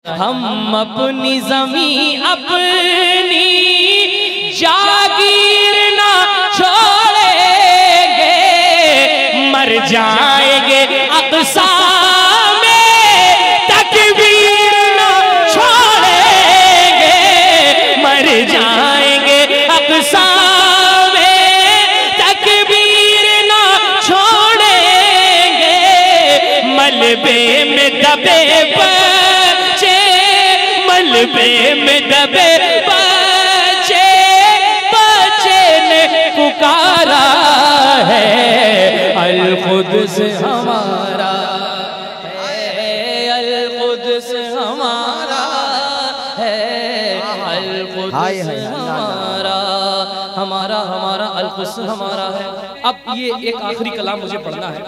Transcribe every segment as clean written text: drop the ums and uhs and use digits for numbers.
हम अपनी ज़मीं अपनी जागीर ना छोड़ेंगे, मर जाएंगे अक़सा में तकबीर ना छोड़ेंगे, मर जाएंगे अक़सा में तकबीर ना छोड़ेंगे, मलबे में दबे मलबे में दबे बच्चे बच्चे ने पुकारा है, अल कुद्स हमारा है, अल कुद्स हमारा है, अल कुद्स हमारा हमारा हमारा अल कुद्स हमारा है। अब ये एक आखिरी कलाम मुझे पढ़ना है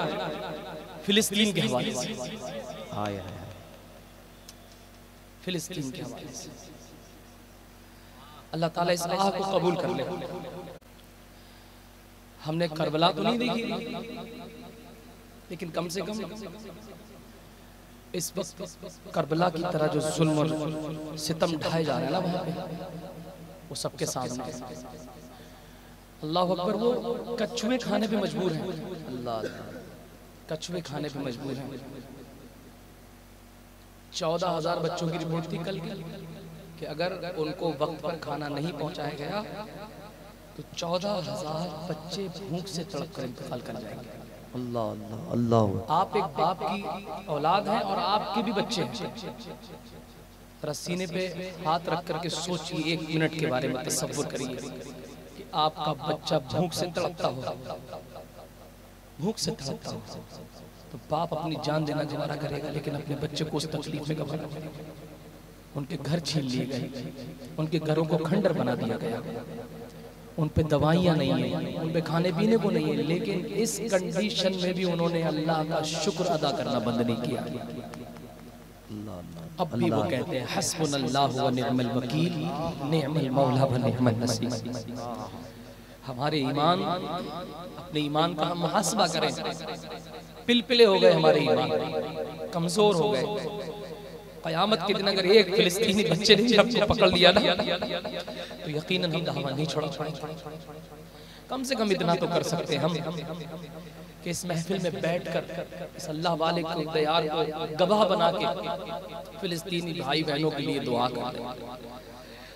फिलिस्तीन के हवाले से। फिलिस्तीन के हवाले से अल्लाह ताला इस आह को कबूल कर ले। हमने करबला तो नहीं देखी, लेकिन कम से कम इस वक्त करबला की तरह जो जुल्म और सितम ढाए जा रहे हैं ना वहां पे, वो सबके सामने। अल्लाह अकबर, वो कछुए खाने पे मजबूर हैं। अल्लाह, कछुए खाने पे मजबूर हैं। 14,000 बच्चों की रिपोर्ट थी कल की कि अगर उनको वक्त पर खाना नहीं पहुंचाया गया तो 14,000 बच्चे भूख से तड़प कर इंतकाल कर जाएंगे। अल्लाह अल्लाह अल्लाह। आप एक बाप की औलाद हैं और आपके भी बच्चे हैं। सीने पे हाथ रख करके सोचिए, 1 मिनट के बारे में तसव्वुर करिए कि आपका बच्चा भूख से तड़पता हो, भूख से तड़पता हो, तो बाप अपनी जान देना गवारा करेगा, लेकिन अपने बच्चे को उस तकलीफ में गवारा करेगा। उनके घर छीन लिए गए, उनके घरों को खंडर बना दिया गया, उन पे दवाइयाँ नहीं है, उन पे खाने पीने को नहीं है, लेकिन इस कंडीशन में भी उन्होंने अल्लाह का शुक्र अदा करना बंद नहीं किया। अब भी वो कहते हैं हस्बुनल्लाहु व निअमल वकील, निअमल मौला व निअमन नसीर। हमारे ईमान, अपने ईमान का हम मुहासबा करें। पिलपिले हो गए हमारे ईमान, कमजोर हो गए। क़यामत के दिन अगर एक फिलिस्तीनी बच्चे ने सबको पकड़ लिया ना तो यकीनन हम दावा नहीं छोड़ पाएंगे। कम से कम इतना तो कर सकते हैं हम कि इस महफिल में बैठकर इस अल्लाह वाले को दयाल को गवाह बना के फिलिस्तीनी भाई बहनों के लिए दुआ करें।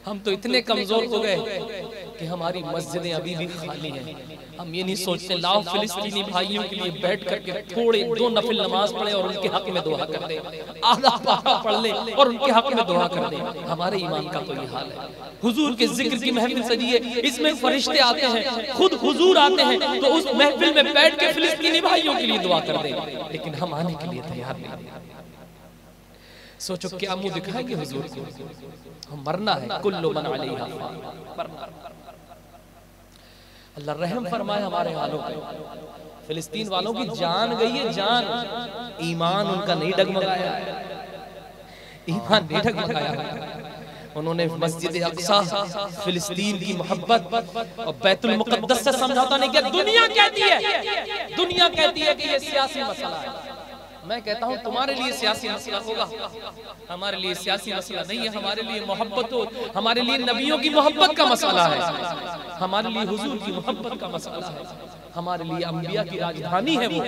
हम तो इतने कमजोर हो गए कि हमारी मस्जिदें अभी भी खाली हैं। हम ये नहीं सोचते लाओ फिलिस्तीनी भाइयों के लिए बैठ करके थोड़े 2 नफिल नमाज पढ़े और उनके हक में दुआ कर दे, आधा पारा पढ़ ले और उनके हक में दुआ कर दे। हमारे ईमान का तो ये हाल है। हुजूर के जिक्र की महफिल सजी है, इसमें फरिश्ते आते हैं, खुद हुजूर आते हैं, तो उस महफिल में बैठ के फिलिस्तीनी भाइयों के लिए दुआ कर दे, लेकिन हम आने के लिए तैयार नहीं। सोचो क्या मुंह दिखाएंगे हुजूर को? हम मरना है, कुल्लु मन अलैहा फान। अल्लाह रहम फरमाए हमारे हालों पे। फिलिस्तीन वालों की जान गई है, जान, ईमान उनका नहीं डगमगाया, ईमान नहीं डगमगाया। उन्होंने मस्जिद अक्सा, फिलिस्तीन की मोहब्बत और बैतुल मुक़द्दस से समझौता नहीं किया। दुनिया कहती है, दुनिया कहती है कि ये सियासी मसला है। मैं कहता हूं तुम्हारे लिए सियासी मसला होगा, हमारे लिए सियासी मसला नहीं है। हमारे लिए मोहब्बत हो, हमारे लिए नबियों की मोहब्बत का मसला है, हमारे लिए हुजूर की मोहब्बत का मसला है, हमारे लिए अंबिया की राजधानी है, वो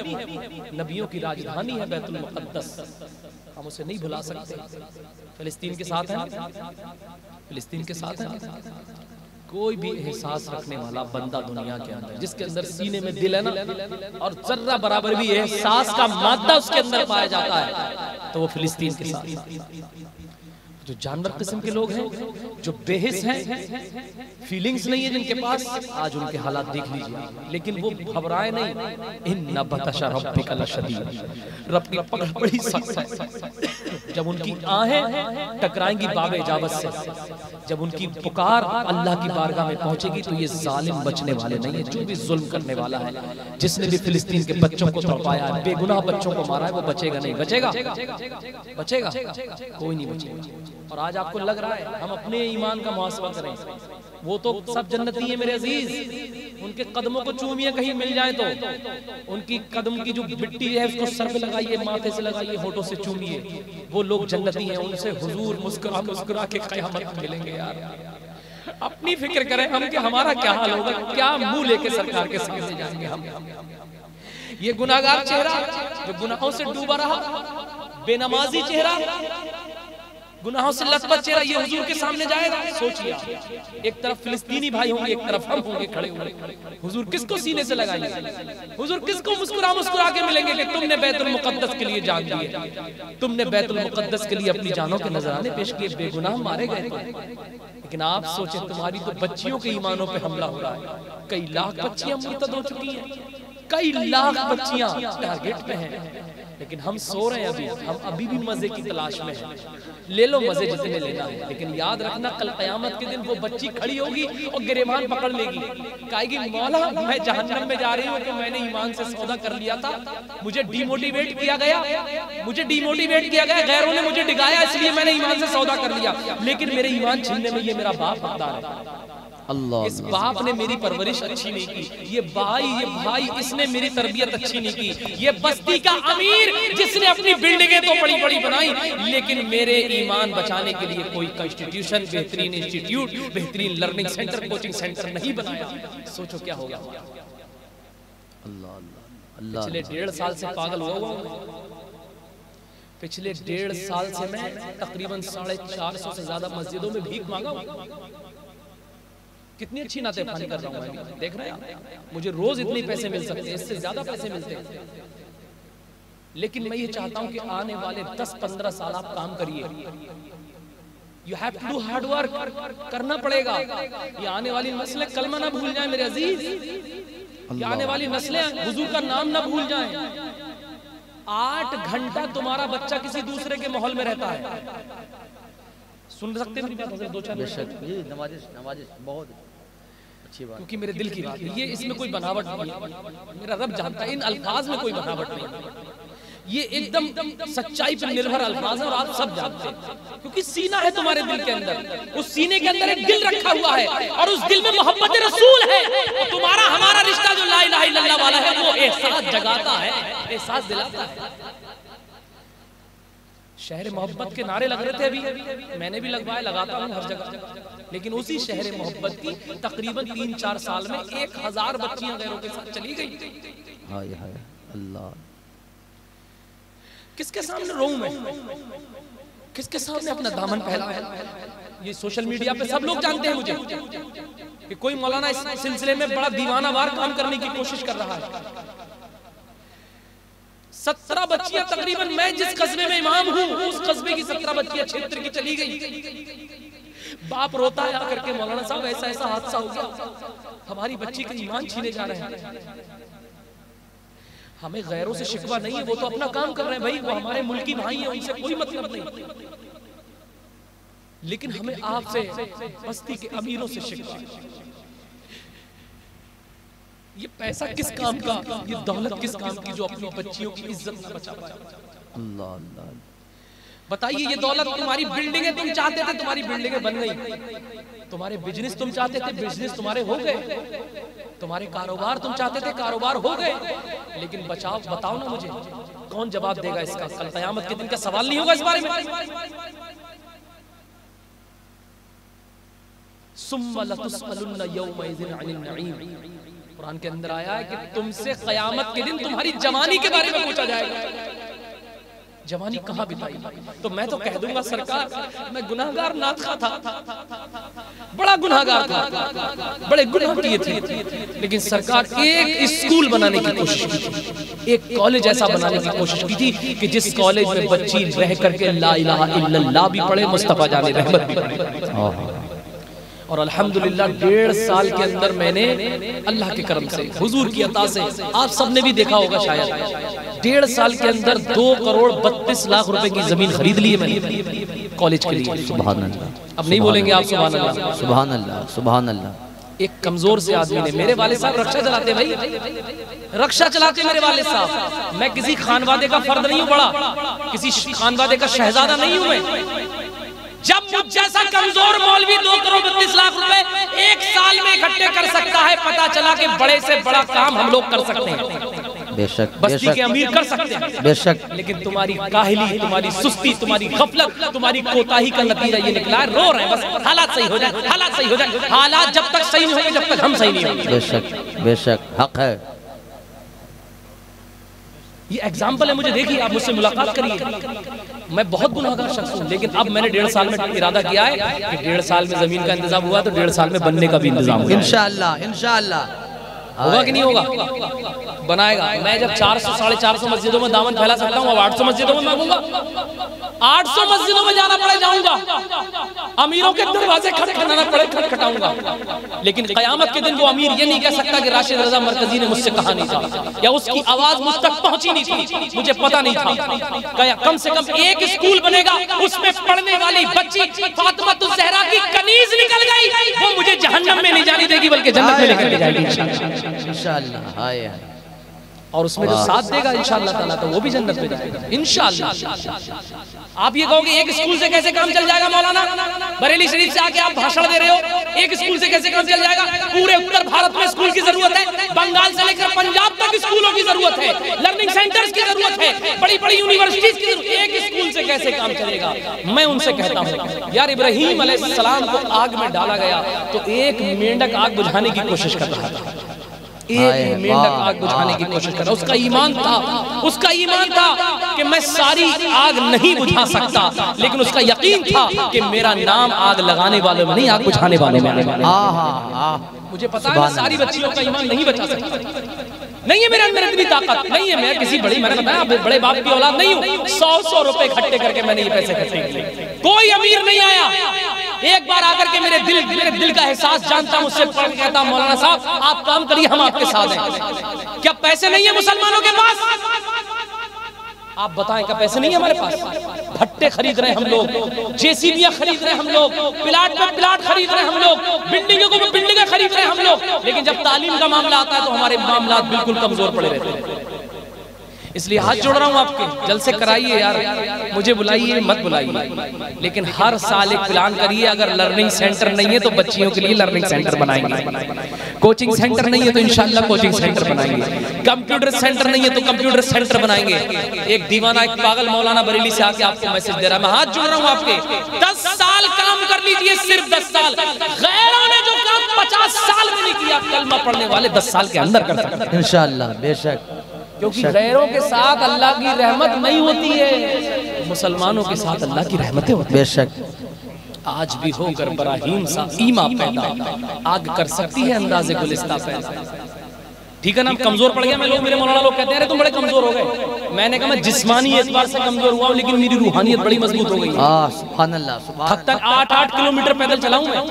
नबियों की राजधानी है बैतुल मुक़द्दस। हम उसे नहीं भुला सकते। फिलिस्तीन के साथ है, फिलिस्तीन के साथ है। कोई भी एहसास रखने वाला बंदा दुनिया के अंदर, जिसके अंदर सीने में दिल है ना और जर्रा बराबर भी एहसास का मादा उसके अंदर पाया जाता है, तो वो फिलिस्तीन के साथ। जो जानवर किस्म के लोग हैं, जो बेहिस हैं, फीलिंग्स नहीं है जिनके पास, आज उनके हालात देख लीजिए, लेकिन वो घबराए नहीं। इन्ना बतशा रब्बिका लशदीद, रब की पकड़ बड़ी सख्त है। जब उनकी आहें टकराएंगी बाबे इजाबत से, जब उनकी पुकार अल्लाह की बारगाह में पहुंचेगी, तो ये जालिम बचने वाले नहीं है। जो भी जुल्म करने वाला है, जिसने भी फिलिस्तीन के बच्चों को तड़पाया है, बेगुनाह बच्चों को मारा है, वो बचेगा नहीं। बचेगा? बचेगा? कोई नहीं बचेगा। और आज आपको लग रहा है हम अपने ईमान का मुहासबा करें, वो तो सब जन्नती है मेरे अजीज। उनके कदमों को चूमिए कहीं मिल जाए तो, उनकी कदम की जो मिट्टी है उसको सर पे लगाइए, माथे से लगाइए, होठों से चूमिए। वो लोग जन्नती हैं, उनसे हुजूर मुस्कुरा मुस्कुरा के क़यामत में मिलेंगे। यार अपनी फिक्र करें हम कि हमारा क्या हाल होगा, क्या मुंह लेके सरकार के सामने जाएंगे हम। ये गुनाहगार चेहरा जो गुनाहों से डूबा रहा, बेनमाजी चेहरा, गुनाहों से लथपथ चेहरा, ये हुजूर के सामने जाएगा। सोचिए, एक तरफ फिलिस्तीनी भाई होंगे, एक तरफ हम होंगे खड़े हुए। हुजूर किसको सीने से लगाएंगे? हुजूर किसको मुस्कुरा मुस्कुरा के मिलेंगे कि तुमने बैतुल मुकद्दस के लिए जान दिए, तुमने बैतुल मुकद्दस के लिए अपनी जानों के नजराने पेश किए, बेगुनाह मारे गए। लेकिन आप सोचे, तुम्हारी तो बच्चियों के ईमानों पे हमला हो रहा है। कई लाख बच्चियां मुर्तद हो चुकी हैं, कई लाख बच्चियां टारगेट पे हैं, लेकिन हम सो रहे हैं अभी। हम अभी भी मजे की तलाश में हैं। ले लो मजे जितने लेना है, लेकिन याद रखना कल क़यामत के दिन वो बच्ची खड़ी होगी और गिरेबान पकड़ लेगी, कहेगी मौला मैं जहन्नम में जा रही हूँ कि मैंने ईमान से सौदा कर लिया था, मुझे डिमोटिवेट किया गया, मुझे डिमोटिवेट किया गया, गैरों ने मुझे डिगाया, इसलिए मैंने ईमान से सौदा कर लिया, लेकिन मेरे ईमान छीनने में ये मेरा बाप हकदार है। अल्लाह, इस बाप ने मेरी परवरिश अच्छी नहीं की, ये भाई इसने मेरी तरबियत अच्छी नहीं की, ये बस्ती का अमीर जिसने अपनी बिल्डिंगें तो बड़ी बड़ी बनाई, लेकिन मेरे ईमान बचाने के लिए कोई इंस्टीट्यूशन, बेहतरीन इंस्टीट्यूट, बेहतरीन लर्निंग सेंटर, कोचिंग सेंटर नहीं बनाया। सोचो क्या होगा। पिछले 1.5 साल से पागल हुआ हूं। पिछले 1.5 साल से मैं तकरीबन 450 से ज्यादा मस्जिदों में भीख मांगा हूं। कितनी अच्छी नातेखानी कर रहा हूं मैं, देख रहे हैं। मुझे रोज इतने पैसे मिल सकते हैं, इससे ज्यादा पैसे मिलते हैं, लेकिन मैं ये चाहता हूं कि आने वाले 10-15 साल आप काम करिए। You have to do hard work, करना पड़ेगा। ये आने वाली नस्लें कलमा ना भूल जाए मेरे अजीज, ये आने वाली नस्लें हुजूर का नाम ना भूल जाएं। 8 घंटा तुम्हारा बच्चा किसी दूसरे के माहौल में रहता है। सुन सकते हैं मेरी बात? 2-4 नमाज़ बहुत अच्छी बात, क्योंकि मेरे दिल की बात है। ये इसमें कोई बनावट नहीं है, मेरा रब जानता है इन अल्फाज में कोई बनावट नहीं है। ये एकदम सच्चाई पर निर्भर अल्फाज है और आप सब जानते हैं, क्योंकि सीना है तुम्हारे दिल के अंदर, उस सीने के अंदर एक दिल रखा हुआ है और उस दिल में मोहब्बत रसूल है। और तुम्हारा हमारा रिश्ता जो ला इलाहा इल्लल्लाह वाला है, वो एहसास जगाता है, एहसास दिलाता है। शहर मोहब्बत के नारे लग रहे थे अभी, मैंने भी लगवाए, लगाता हूँ हर जगह, लेकिन उसी शहर मोहब्बत की तकरीबन 3-4 साल में 1000 बच्चियां गैरों के साथ चली गई। हाय हाय अल्लाह, किसके सामने रोऊं मैं? किसके सामने अपना दामन फैलाऊं? ये सोशल मीडिया पे सब लोग जानते हैं मुझे कि कोई मौलाना इस सिलसिले में बड़ा दीवानावार काम करने की कोशिश कर रहा है। 17 बच्चियां तकरीबन, मैं जिस कस्बे में इमाम हूँ उस कस्बे की 17 बच्चियां क्षेत्र की चली गई। बाप रोता है आकर के, मौलाना साहब ऐसा ऐसा हादसा हो गया, हमारी बच्ची के ईमान छीने जा रहे हैं। हमें गैरों से शिकवा नहीं है, वो तो अपना काम कर रहे हैं भाई, वो हमारे मुल्की भाई हैं, उनसे कोई मतलब नहीं, लेकिन हमें आपसे, बस्ती के अमीरों से शिकवा। ये पैसा किस काम का, ये दौलत किस काम की जो अपनी बच्चियों की इज्जत न बचा पाए? अल्लाह अल्लाह, बताइए, ये दौलत तुम्हारी बिल्डिंगें तुम चाहते थे, तुम्हारी बिल्डिंगें बन गई, तुम्हारे बिजनेस तुम चाहते थे, बिजनेस तुम्हारे हो गए, तुम्हारे कारोबार तुम चाहते थे, कारोबार हो गए, लेकिन बताओ ना मुझे, कौन जवाब देगा इसका? कल क़यामत के दिन का सवाल नहीं होगा इस बारे में? सुम्मा लतुसअलुन्ना यौमइज़िन अनिन नईम, कुरान के अंदर आया है कि तुमसे क़यामत के दिन तुम्हारी जवानी के बारे में पूछा जाएगा। जवानी कहाँ बिताई? तो मैं तो कह दूंगा सरकार, मैं गुनाहगार नाथा था, बड़ा गुनाहगार था, बड़े गुनाह किए थे, लेकिन सरकार एक स्कूल बनाने की कोशिश की थी, एक कॉलेज ऐसा बनाने की कोशिश की थी कि जिस कॉलेज में बच्ची रह करके ला इलाहा इल्लल्लाह भी पढ़े, मुस्तफा जाने रहमत भी पढ़े। और अल्हम्दुलिल्लाह 1.5 साल के अंदर मैंने अल्लाह के करम से, हुजूर की अता से, आप सबने भी देखा होगा शायद, 1.5 साल के अंदर 2,32,00,000 रुपए की जमीन खरीद ली है मैंने कॉलेज के लिए। सुभान अल्लाह, अब नहीं बोलेंगे आप सुभान अल्लाह? सुभान अल्लाह, सुभान अल्लाह। एक कमजोर से आदमी ने, मेरे वाले साहब रक्षा चलाते भाई, रक्षा चलाते मेरे वाले साहब। मैं किसी खानवादे का फर्द नहीं हूँ, बड़ा किसी खानवादे का शहजादा नहीं हूँ मैं। जब मुझ जैसा कमजोर मौलवी 2,32,00,000 रुपए 1 साल में इकट्ठे कर सकता है, पता चला कि बड़े से बड़ा काम हम लोग कर सकते हैं। बेशक बस्ती के अमीर कर सकते हैं, बेशक, लेकिन तुम्हारी काहिली, तुम्हारी सुस्ती, तुम्हारी गफलत, तुम्हारी कोताही का नतीजा ये निकला है। रो रहे हैं बस, हालात सही हो जाए, हालात सही हो जाए। हालात जब तक सही नहीं होंगे जब तक हम सही नहीं होंगे। बेशक बेशक, हक है। ये एग्जाम्पल है, मुझे देखिए, आप मुझसे मुलाकात करिए। मैं बहुत गुनाहगार शख्स हूँ, लेकिन अब मैंने 1.5 साल में इरादा किया है कि 1.5 साल में जमीन का इंतजाम हुआ तो 1.5 साल में बनने का भी इंतजाम होगा। इंशाअल्लाह इंशाअल्लाह। होगा कि नहीं होगा? बनाएगा। मैं जब 400 450 मस्जिदों में दामन फैला सकता हूँ, अब 800 मस्जिदों में मांगूंगा। 800 मस्जिदों में जाना पड़े जाऊंगा, अमीरों के दरवाजे खटखटाना पड़े खटखटाऊंगा। लेकिन कयामत के दिन वो अमीर ये नहीं कह सकता कि राशिद रजा मरकजी ने मुझसे कहा नहीं था, या उसकी आवाज मुझ तक पहुंची नहीं थी, मुझे पता नहीं था। कम से कम एक स्कूल बनेगा, उसमें पढ़ने वाली बच्ची फातिमा ज़हरा की कनीज निकल गई, वो मुझे जहन्नम में नहीं जाने देगी बल्कि जन्नत में लेकर जाएगी इंशाअल्लाह। हाय हाय। और उसमें जो साथ देगा इंशाअल्लाह ताला तो वो भी जन्नत में जाएगा इंशाअल्लाह। आप ये कहोगे एक स्कूल से कैसे काम चल जाएगा मौलाना? बरेली शरीफ से आके आप भाषण दे रहे हो, एक स्कूल से कैसे काम चल जाएगा? पूरे उत्तर भारत में स्कूल की जरूरत है, बंगाल से लेकर पंजाब तक स्कूलों की जरूरत है, लर्निंग सेंटर्स की जरूरत है, बड़ी बड़ी यूनिवर्सिटीज की जरूरत है। एक स्कूल से कैसे काम चलेगा? मैं उनसे कहता हूँ यार, इब्राहीम अलैहिस्सलाम को आग में डाला गया तो एक मेंढक आग बुझाने की कोशिश कर रहा था, एक मेंढक आग बुझाने की कोशिश कर रहा। उसका ईमान था, उसका ईमान था कि मैं सारी आग नहीं बुझा सकता, लेकिन उसका यकीन था कि मेरा नाम आग लगाने वालों में नहीं, आग बुझाने वालों में। मुझे पता है सारी बच्चियों का ईमान नहीं बचा सकता, नहीं है मेरे अंदर इतनी ताकत, नहीं है। मैं किसी बड़ी बड़े बाप की औलाद नहीं हूँ। 100 रुपए इकट्ठे करके मैंने ये पैसे इकट्ठे किए। कोई अमीर नहीं आया, एक बार आकर के मेरे दिल का एहसास जानता, मुझसे पढ़ कहता मौलाना साहब आप काम करिए, हम आपके साथ हैं। क्या पैसे नहीं है मुसलमानों के पास? आप बताएं, क्या पैसे नहीं है हमारे पास? भट्टे खरीद रहे हैं हम लोग, जेसीबियां खरीद रहे हैं हम लोग, प्लाट पे प्लाट खरीद रहे हैं हम लोग, बिल्डिंगों को बिल्डिंगें खरीद रहे हैं हम लोग, लेकिन जब तालीम का मामला आता है तो हमारे मामला बिल्कुल कमजोर पड़े रहते हैं। इसलिए हाथ जोड़ रहा हूँ आपके, जलसे कराइए यार, मुझे बुलाइए मत बुलाइए, लेकिन हर साल एक प्लान करिए। अगर लर्निंग सेंटर नहीं है तो बच्चियों के लिए लर्निंग सेंटर बनाएंगे, कोचिंग सेंटर नहीं है तो इंशाल्लाह कोचिंग सेंटर बनाएंगे, कंप्यूटर सेंटर नहीं है तो कंप्यूटर सेंटर बनाएंगे। एक दीवाना, एक पागल मौलाना बरेली से आके आपको मैसेज दे रहा है, मैं हाथ जोड़ रहा हूँ आपके, 10 साल काम कर लीजिए, सिर्फ 10 साल। गैरों ने जो काम 50 साल में नहीं किया, कलमा पढ़ने वाले 10 साल के अंदर कर सकते हैं इंशाअल्लाह। बेशक, क्योंकि गैरों के साथ अल्लाह की रहमत नहीं होती है, मुसलमानों के साथ अल्लाह की रहमतें होती हैं। बेशक। आज भी होकर बराहीम सा ईमा पैदा, आग कर सकती है अंदाज़े गुलिस्ता पैदा। ठीक है ना, कमजोर पड़ गया मैं, लोग मेरे मौलाना लोग कहते हैं अरे तुम बड़े कमजोर हो गए। मैंने कहा मैं जिस्मानी एतबार से कमजोर हुआ हूं, लेकिन मेरी रूहानियत बड़ी मजबूत हो गई। सुभान अल्लाह, सुभान। अब तक 8-8 किलोमीटर पैदल चलाऊं मैं,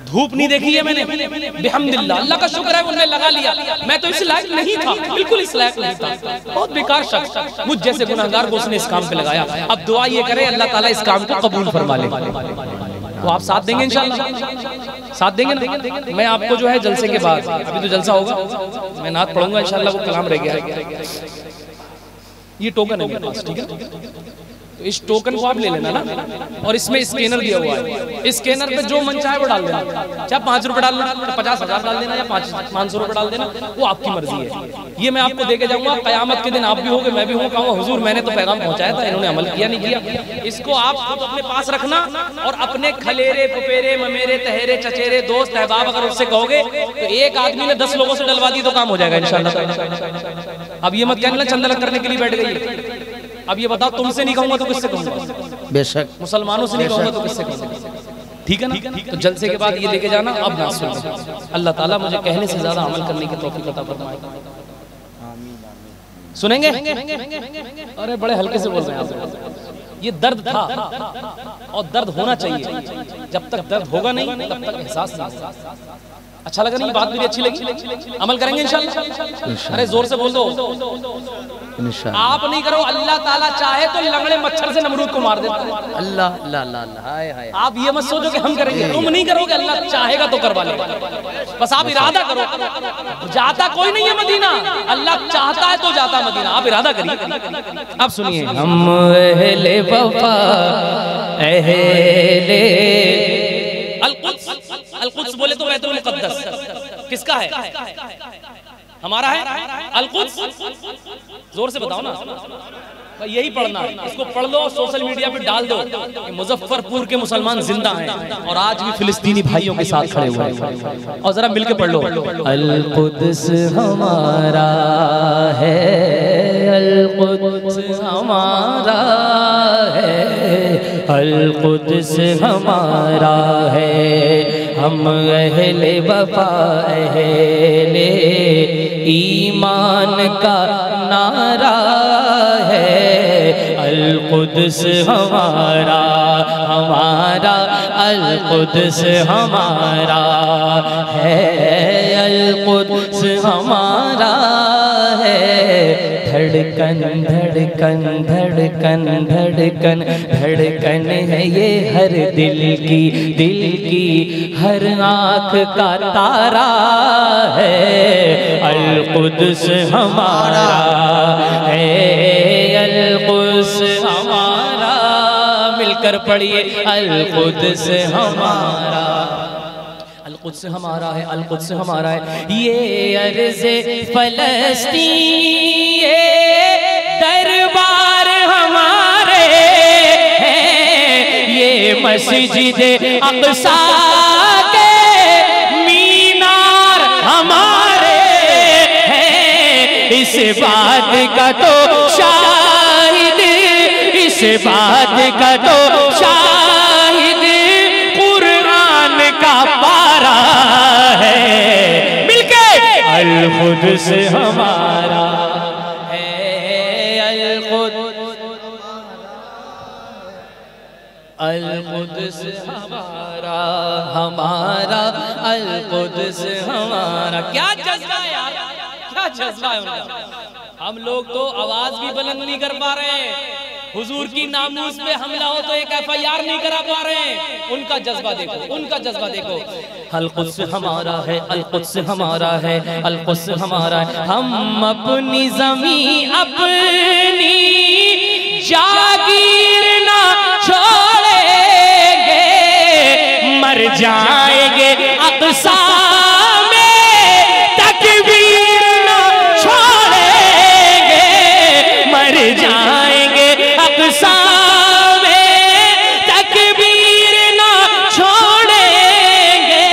धूप नहीं देखी है मैंने, बिहम्दिल्लाह, अल्लाह का शुक्र है उन्होंने लगा लिया। मैं तो इस लायक नहीं था, बिल्कुल इस लायक नहीं था, बहुत बेकार शख्स, मुझ जैसे गुनाहगार को उसने इस काम पे लगाया। अब दुआ ये करे अल्लाह ताला इस काम को कबूल फरमा ले। तो आप साथ देंगे इंशाल्लाह, साथ देंगे ना? मैं आपको जो है जलसे के बाद, अभी तो जलसा होगा, मैं नात पढ़ूंगा इंशाल्लाह, वो कलाम रह गया। ये टोकन है मेरे पास, ठीक है? तो इस टोकन को आप ले लेना ना, और इसमें स्कैनर दिया हुआ है, स्कैनर पे जो मन चाहे वो डाल देना, चाहे 5 रुपए डाल देना, 50,000 डाल देना, या 500 रुपए डाल देना, वो आपकी मर्जी है। ये मैं आपको देके जाऊंगा, कयामत के दिन आप भी होगे मैं भी हूँ, कहूँगा हुजूर मैंने तो पैगाम पहुंचाया था, इन्होंने अमल किया नहीं किया। इसको आप अपने पास रखना, और अपने खलेरे फुफेरे ममेरे तहेरे चचेरे दोस्त अहबाब अगर उससे कहोगे तो एक आदमी ने 10 लोगों से डलवा दी तो काम हो जाएगा इंशाल्लाह। अब ये मत कहना चंदा करने के लिए बैठ गई। अब ये बताओ, तुमसे नहीं कहूंगा तो किससे कहूंगा? बेशक। मुसलमानों से नहीं कहूंगा तो किससे कहूंगा? ठीक है ना? तो जलसे के बाद ये लेके जाना। अब ना सुनो, अल्लाह ताला मुझे कहने से ज्यादा अमल करने की तौफीक अता फरमाए। सुनेंगे? अरे बड़े हल्के से बोल रहे हैं आप। ये दर्द था और दर्द होना चाहिए, जब तक दर्द होगा नहीं तब तक एहसास नहीं होगा। अच्छा लगा नहीं? बात मेरी अच्छी लगी? अमल करेंगे इंशाल्लाह? अरे जोर से बोल दो। आप नहीं करो, अल्लाह ताला चाहे तो लंगड़े मच्छर से नमरूद को मार देता है। अल्लाह अल्लाह अल्लाह, हाय हाय। आप ये मत सोचो कि हम करेंगे, तुम नहीं करोगे, अल्लाह चाहेगा तो करवा लेगा। बस आप इरादा करो। जाता कोई नहीं है मदीना, अल्लाह चाहता है तो जाता मदीना। आप इरादा करिए। अब सुनिए, हम अहले वफा अहले अल-कुद्स बोले तो बैतुल मुक़द्दस किसका है? हमारा है अल-कुद्स। जोर से बताओ ना, यही पढ़ना है। इसको पढ़ लो, सोशल मीडिया पे डाल दो कि मुजफ्फरपुर के मुसलमान जिंदा हैं और आज भी फिलिस्तीनी भाइयों के साथ खड़े हुए हैं। और जरा मिलके पढ़ लो, अल-कुद्स हमारा है, अल-कुद्स हमारा है, अल-कुद्स हमारा है, हम अहले वफा अहले ईमान का नारा है। अल-कुद्स हमारा हमारा, अल-कुद्स हमारा है, अल-कुद्स हमारा है। धड़कन धड़कन धड़कन धड़कन धड़कन है ये हर दिल की हर आँख का तारा है। अल-कुद्स हमारा है, अल-कुद्स हमारा। मिलकर पढ़िए, अल-कुद्स हमारा, अल-कुद्स हमारा है, अल-कुद्स हमारा है। ये अर्ज़े फ़लस्तीन दरबार हमारे हैं, ये मस्जिद अक़सा के मीनार हमारे हैं। इस बात का तो शाहिद, इस बात का तो शाहिद कुरान का पारा है। मिलके अल-कुद्स हमारा है, अल-कुद्स हमारा हमारा, अल-कुद्स हमारा। क्या जज्बा है यार, क्या जज्बा है उनका। हम लोग तो आवाज भी बुलंद नहीं कर पा रहे हैं, हुजूर की नामूस पे हमला हो तो एक FIR नहीं करा पा रहे हैं। उनका जज्बा देखो, उनका जज्बा देखो। अल-कुद्स हमारा है, अल-कुद्स हमारा है, अल-कुद्स हमारा है। हम अपनी ज़मीं अपनी जागीर ना छोड़ेंगे, मर जाएंगे अक़सा में तकबीर ना छोड़ेंगे, मर जाएंगे अक़सा में तकबीर ना छोड़ेंगे।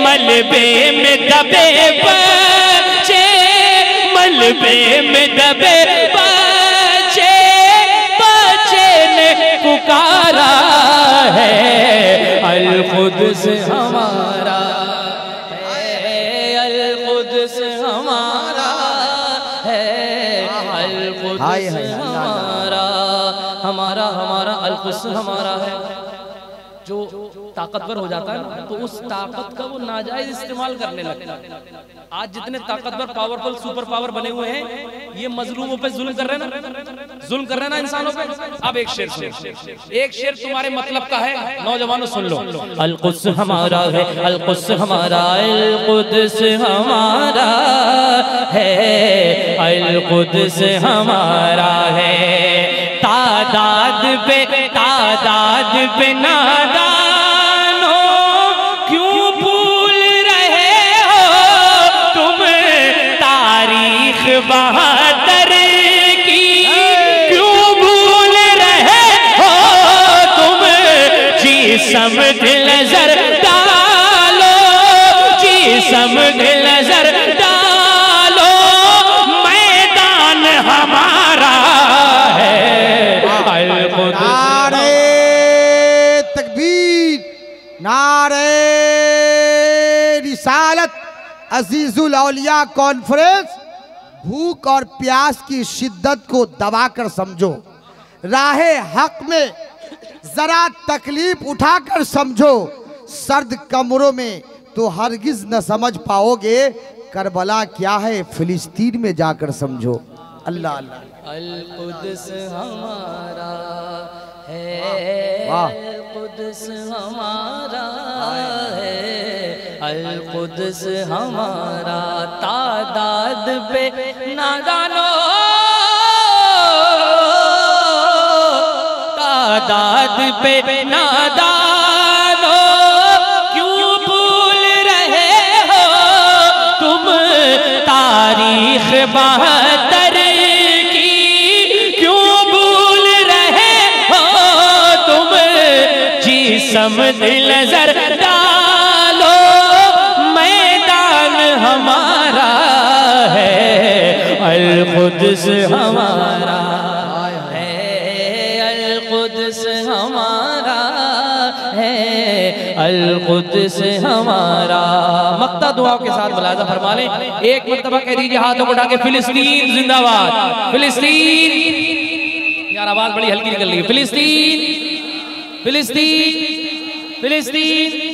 मलबे में दबे बच्चे, मलबे में दबे बच्चे, बच्चे ने पुकारा है। अल-कुद्स हमारा है, अल-कुद्स हमारा है, अल-कुद्स हमारा हमारा हमारा, अल-कुद्स हमारा है। जो ताकतवर हो जाता है ना, तो उस ताकत का वो नाजायज इस्तेमाल करने लगता है। आज जितने ताकतवर पावरफुल सुपर पावर बने हुए हैं, ये मजलूमों पे जुल्म कर रहे हैं ना, जुल्म कर रहे हैं ना इंसानों पे। अब एक शेर सुनो, एक शेर तुम्हारे मतलब का है, नौजवानों सुन लो। अल-कुद्स हमारा है, अल-कुद्स हमारा, अल-कुद्स हमारा है, अल-कुद्स हमारा है। तादाद पे नादानो क्यों भूल रहे हो तुम, तारीख बहादुर की क्यों भूल रहे हो तुम। जी समझ नजर डालो, जी समझ नजर डालो, मैदान हमारा है। नारे तकबीर, नारे रिसालत। अजीजुल औलिया कॉन्फ्रेंस भूख और प्यास की शिद्दत को दबाकर समझो, राहे हक में जरा तकलीफ उठाकर समझो। सर्द कमरों में तो हरगिज न समझ पाओगे, करबला क्या है फिलिस्तीन में जाकर समझो। अल्लाह अल्लाह। अल-कुद्स हमारा है, अल-कुद्स हमारा है, अल-कुद्स हमारा। तादाद पे नादानो, तादाद पे नादानो क्यों भूल रहे हो तुम, तारीख 72 की क्यों भूल रहे हो तुम, जिस्म दिल नजर डालो मैदान हमारा है, अल-कुद्स हमारा है, अल-कुद्स हमारा है, अल-कुद्स हमारा। मक्ता दुआओं के साथ मुलाज़ा फरमा लें, एक मर्तबा कह दीजिए हाथों को उठा के, फिलिस्तीन जिंदाबाद, फिलिस्तीन। यार आवाज बड़ी हल्की निकल रही है, फिलिस्तीन, फिलिस्तीन, फिलिस्तीन।